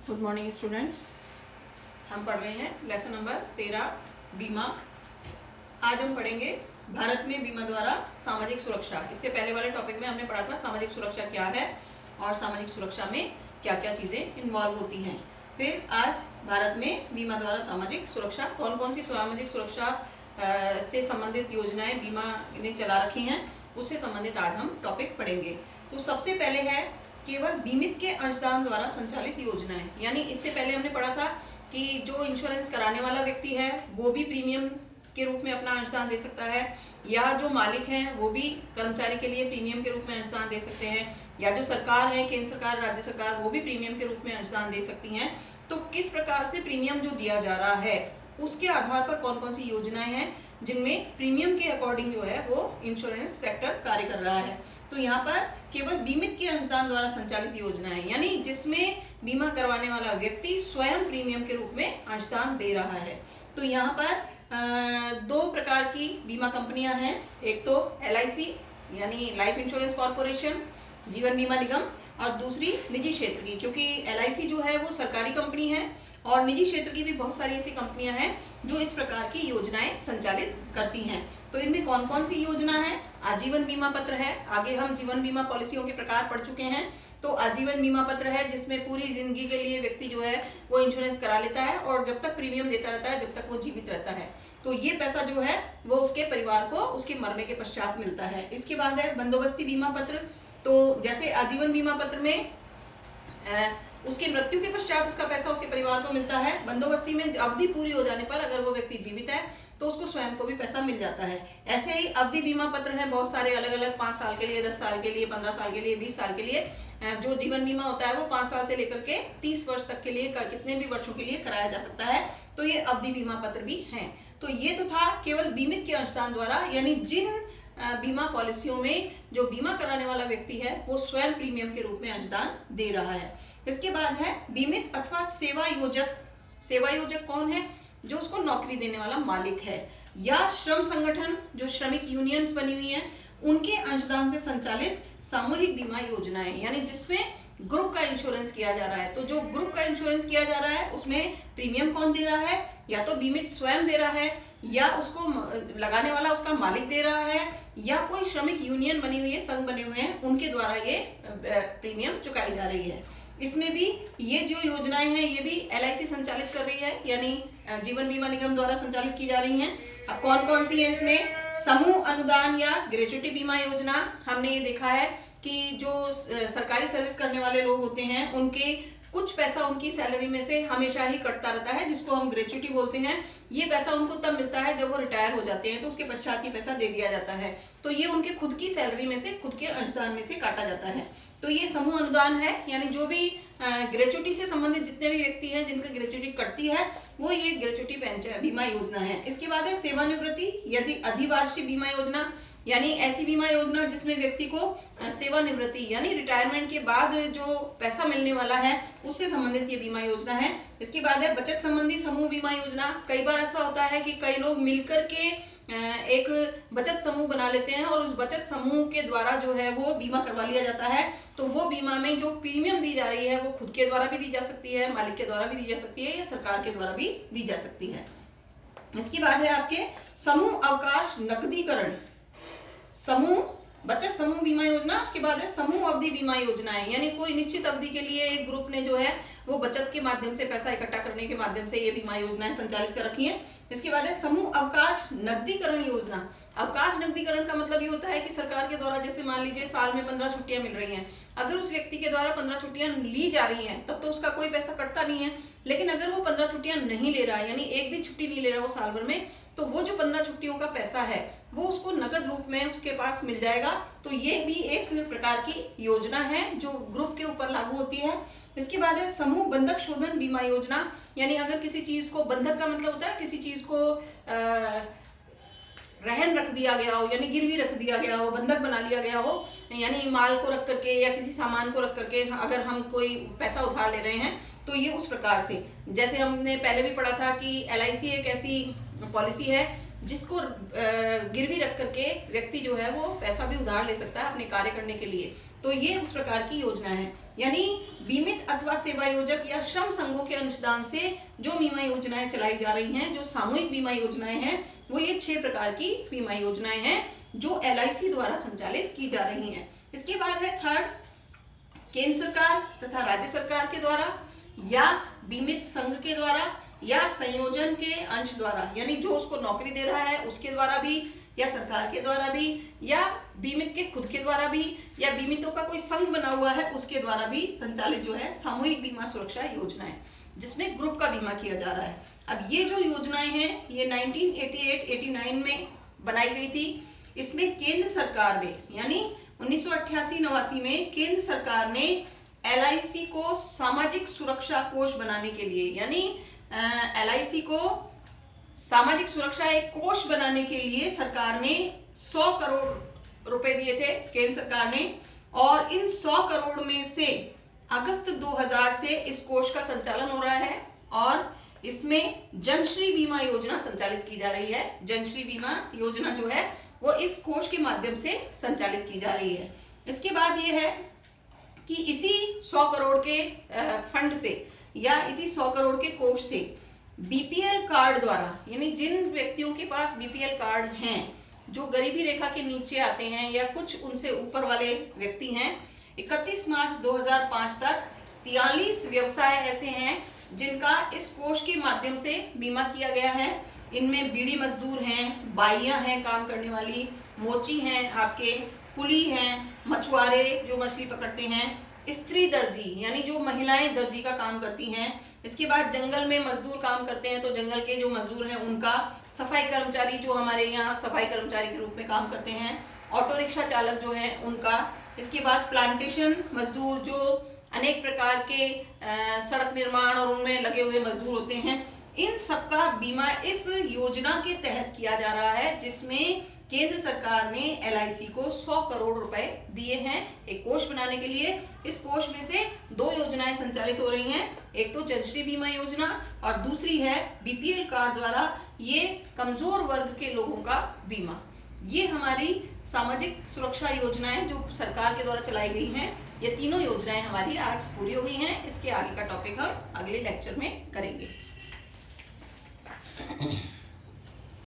Good morning students. हम पढ़ रहे हैं लेसन नंबर 13 बीमा। आज हम पढ़ेंगे भारत में बीमा द्वारा सामाजिक सुरक्षा। इससे पहले वाले टॉपिक में हमने पढ़ा था सामाजिक सुरक्षा क्या है और सामाजिक सुरक्षा में क्या क्या चीज़ें इन्वॉल्व होती हैं। फिर आज भारत में बीमा द्वारा सामाजिक सुरक्षा, कौन कौन सी सामाजिक सुरक्षा से संबंधित योजनाएं बीमा ने चला रखी हैं, उससे संबंधित आज हम टॉपिक पढ़ेंगे। तो सबसे पहले है केवल बीमित के अंशदान द्वारा संचालित योजनाएं। यानी इससे पहले हमने पढ़ा था कि जो इंश्योरेंस कराने वाला व्यक्ति है वो भी प्रीमियम के रूप में अपना अंशदान दे सकता है, या जो मालिक हैं वो भी कर्मचारी के लिए प्रीमियम के रूप में अंशदान दे सकते हैं, या जो सरकार है, केंद्र सरकार, राज्य सरकार, वो भी प्रीमियम के रूप में अंशदान दे सकती हैं। तो किस प्रकार से प्रीमियम जो दिया जा रहा है उसके आधार पर कौन कौन सी योजनाएं हैं जिनमें प्रीमियम के अकॉर्डिंग जो है वो इंश्योरेंस सेक्टर कार्य कर रहा है। तो यहाँ पर केवल बीमित के अंशदान द्वारा संचालित योजनाएं, यानी जिसमें बीमा करवाने वाला व्यक्ति स्वयं प्रीमियम के रूप में अंशदान दे रहा है। तो यहाँ पर दो प्रकार की बीमा कंपनियां हैं। एक तो LIC यानी लाइफ इंश्योरेंस कॉर्पोरेशन, जीवन बीमा निगम, और दूसरी निजी क्षेत्र की, क्योंकि LIC जो है वो सरकारी कंपनी है और निजी क्षेत्र की भी बहुत सारी ऐसी कंपनियां हैं जो इस प्रकार की योजनाएं संचालित करती हैं। तो इनमें कौन कौन सी योजना है? आजीवन बीमा पत्र है। आगे हम जीवन बीमा पॉलिसियों के प्रकार पढ़ चुके हैं। तो आजीवन बीमा पत्र है जिसमें पूरी जिंदगी के लिए व्यक्ति जो है वो इंश्योरेंस करा लेता है और जब तक प्रीमियम देता रहता है जब तक वो जीवित रहता है। तो ये पैसा जो है वो उसके परिवार को उसके मरने के पश्चात मिलता है। इसके बाद है बंदोबस्ती बीमा पत्र। तो जैसे आजीवन बीमा पत्र में उसकी मृत्यु के पश्चात उसका पैसा उसके परिवार को मिलता है। बंदोबस्ती में अवधि पूरी हो जाने पर अगर वो व्यक्ति जीवित है तो उसको स्वयं को भी पैसा मिल जाता है। ऐसे ही अवधि बीमा पत्र है बहुत सारे अलग अलग, 5 साल के लिए, 10 साल के लिए, 15 साल के लिए, 20 साल के लिए। जो जीवन बीमा होता है वो 5 साल से लेकर के 30 वर्ष तक के लिए, कितने भी वर्षों के लिए कराया जा सकता है। तो ये अवधि बीमा पत्र भी हैं। तो ये तो था केवल बीमित के अंशदान द्वारा, यानी जिन बीमा पॉलिसियों में जो बीमा कराने वाला व्यक्ति है वो स्वयं प्रीमियम के रूप में अंशदान दे रहा है। इसके बाद है बीमित अथवा सेवा योजक। सेवा योजक कौन है? जो उसको नौकरी देने वाला मालिक है, या श्रम संगठन, जो श्रमिक यूनियंस बनी हुई हैं, उनके अंशदान से संचालित सामूहिक बीमा योजनाएं, यानी जिसमें ग्रुप का इंश्योरेंस किया जा रहा है। तो जो ग्रुप का इंश्योरेंस किया जा रहा है उसमें प्रीमियम कौन दे रहा है? या तो बीमित स्वयं दे रहा है, या उसको लगाने वाला उसका मालिक दे रहा है, या कोई श्रमिक यूनियन बनी हुई है, संघ बने हुए हैं, उनके द्वारा ये प्रीमियम चुकाई जा रही है। इसमें भी ये जो योजनाएं हैं ये भी LIC संचालित कर रही है, यानी जीवन बीमा निगम द्वारा संचालित की जा रही हैं। अब कौन कौन सी है इसमें? समूह अनुदान या ग्रेच्युटी बीमा योजना। हमने ये देखा है कि जो सरकारी सर्विस करने वाले लोग होते हैं उनके कुछ पैसा उनकी सैलरी में से हमेशा ही कटता रहता है, जिसको हम ग्रेच्युटी बोलते हैं। ये पैसा उनको तब मिलता है जब वो रिटायर हो जाते हैं, तो उसके पश्चात ये पैसा दे दिया जाता है। तो ये उनके खुद की सैलरी में से, खुद के अंशदान में से काटा जाता है। तो ये समूह अनुदान है, यानी जो भी ग्रेच्युटी से संबंधित जितने भी व्यक्ति हैं जिनकी ग्रेच्युटी कटती है वो ये ग्रेच्युटी बीमा योजना है। इसके बाद है सेवानिवृत्ति यदि अधिवार्षिक बीमा योजना, यानी ऐसी बीमा योजना जिसमें व्यक्ति को सेवानिवृत्ति यानी रिटायरमेंट के बाद जो पैसा मिलने वाला है उससे संबंधित ये बीमा योजना है। इसके बाद है बचत संबंधी समूह बीमा योजना। कई बार ऐसा होता है कि कई लोग मिलकर के एक बचत समूह बना लेते हैं और उस बचत समूह के द्वारा जो है वो बीमा करवा लिया जाता है। तो वो बीमा में जो प्रीमियम दी जा रही है वो खुद के द्वारा भी दी जा सकती है, मालिक के द्वारा भी दी जा सकती है, या सरकार के द्वारा भी दी जा सकती है। इसके बाद है आपके समूह अवकाश नकदीकरण। समूह बचत समूह बीमा योजना। उसके बाद है समूह अवधि बीमा योजनाएं, यानी कोई निश्चित अवधि के लिए एक ग्रुप ने जो है वो बचत के माध्यम से, पैसा इकट्ठा करने के माध्यम से ये बीमा योजनाएं संचालित कर रखी हैं। इसके बाद है समूह अवकाश नकदीकरण योजना। अवकाश नकदीकरण का मतलब ये होता है कि सरकार के द्वारा, जैसे मान लीजिए साल में 15 छुट्टियां मिल रही हैं, अगर उस व्यक्ति के द्वारा 15 छुट्टियां ली जा रही हैं तब तो उसका कोई पैसा कटता नहीं है। लेकिन अगर वो 15 छुट्टियां नहीं ले रहा है, यानी एक भी छुट्टी नहीं ले रहा वो साल भर में, तो वो जो 15 छुट्टियों का पैसा है वो उसको नकद रूप में उसके पास मिल जाएगा। तो ये भी एक प्रकार की योजना है जो ग्रुप के ऊपर लागू होती है। इसके बाद है समूह बंधक शोधन बीमा योजना, यानी अगर किसी चीज को, बंधक का मतलब होता है किसी चीज को रहन रख दिया गया हो, यानी गिरवी रख दिया गया हो, बंधक बना लिया गया हो, यानी माल को रख करके या किसी सामान को रख करके अगर हम कोई पैसा उधार ले रहे हैं तो ये उस प्रकार से, जैसे हमने पहले भी पढ़ा था कि LIC एक ऐसी पॉलिसी है जिसको गिरवी रख करके व्यक्ति जो है वो पैसा भी उधार ले सकता है अपने कार्य करने के लिए। तो ये उस प्रकार की योजना है। यानी बीमित अथवा सेवायोजक या श्रम संघों के अनुदान से जो बीमा योजनाएं चलाई जा रही हैं, जो सामूहिक बीमा योजनाएं हैं, वो ये 6 प्रकार की बीमा योजनाएं हैं जो LIC द्वारा संचालित की जा रही हैं। इसके बाद है थर्ड, केंद्र सरकार तथा राज्य सरकार के द्वारा या बीमित संघ के द्वारा या संयोजन के अंश द्वारा, यानी जो उसको नौकरी दे रहा है उसके द्वारा भी या सरकार के द्वारा भी या बीमित के खुद के द्वारा भी या बीमितों का कोई संघ बना हुआ है उसके द्वारा भी संचालित जो है सामूहिक बीमा सुरक्षा योजना है, जिसमें ग्रुप का बीमा किया जा रहा है। अब ये जो योजनाएं हैं ये 1988-89 में बनाई गई थी। इसमें केंद्र सरकार ने यानी 1988-89 में केंद्र सरकार ने LIC को सामाजिक सुरक्षा कोष बनाने के लिए, यानी LIC को सामाजिक सुरक्षा एक कोष बनाने के लिए सरकार ने 100 करोड़ रुपए दिए थे केंद्र सरकार ने, और इन 100 करोड़ में से अगस्त 2000 से इस कोष का संचालन हो रहा है और इसमें जनश्री बीमा योजना संचालित की जा रही है। जनश्री बीमा योजना जो है वो इस कोष के माध्यम से संचालित की जा रही है। इसके बाद ये है कि इसी 100 करोड़ के फंड से या इसी 100 करोड़ के कोष से BPL कार्ड द्वारा, यानी जिन व्यक्तियों के पास BPL कार्ड हैं, जो गरीबी रेखा के नीचे आते हैं या कुछ उनसे ऊपर वाले व्यक्ति हैं, 31 मार्च 2005 तक 43 व्यवसाय ऐसे हैं जिनका इस कोष के माध्यम से बीमा किया गया है। इनमें बीड़ी मजदूर हैं, बाइयां हैं काम करने वाली, मोची हैं, आपके कुली हैं, मछुआरे जो मछली पकड़ते हैं, स्त्री दर्जी यानी जो महिलाएं दर्जी का काम करती हैं। इसके बाद जंगल में मजदूर काम करते हैं तो जंगल के जो मजदूर हैं उनका, सफाई कर्मचारी जो हमारे यहाँ सफाई कर्मचारी के रूप में काम करते हैं, ऑटो रिक्शा चालक जो हैं उनका। इसके बाद प्लांटेशन मजदूर जो अनेक प्रकार के सड़क निर्माण और उनमें लगे हुए मजदूर होते हैं, इन सबका बीमा इस योजना के तहत किया जा रहा है, जिसमें केंद्र सरकार ने LIC को 100 करोड़ रुपए दिए हैं एक कोष बनाने के लिए। इस कोष में से 2 योजनाएं संचालित हो रही हैं, एक तो जनश्री बीमा योजना और दूसरी है BPL कार्ड द्वारा ये कमजोर वर्ग के लोगों का बीमा। ये हमारी सामाजिक सुरक्षा योजनाएं जो सरकार के द्वारा चलाई गई हैं, ये तीनों योजनाएं हमारी आज पूरी हो गई हैं। इसके आगे का टॉपिक हम अगले लेक्चर में करेंगे।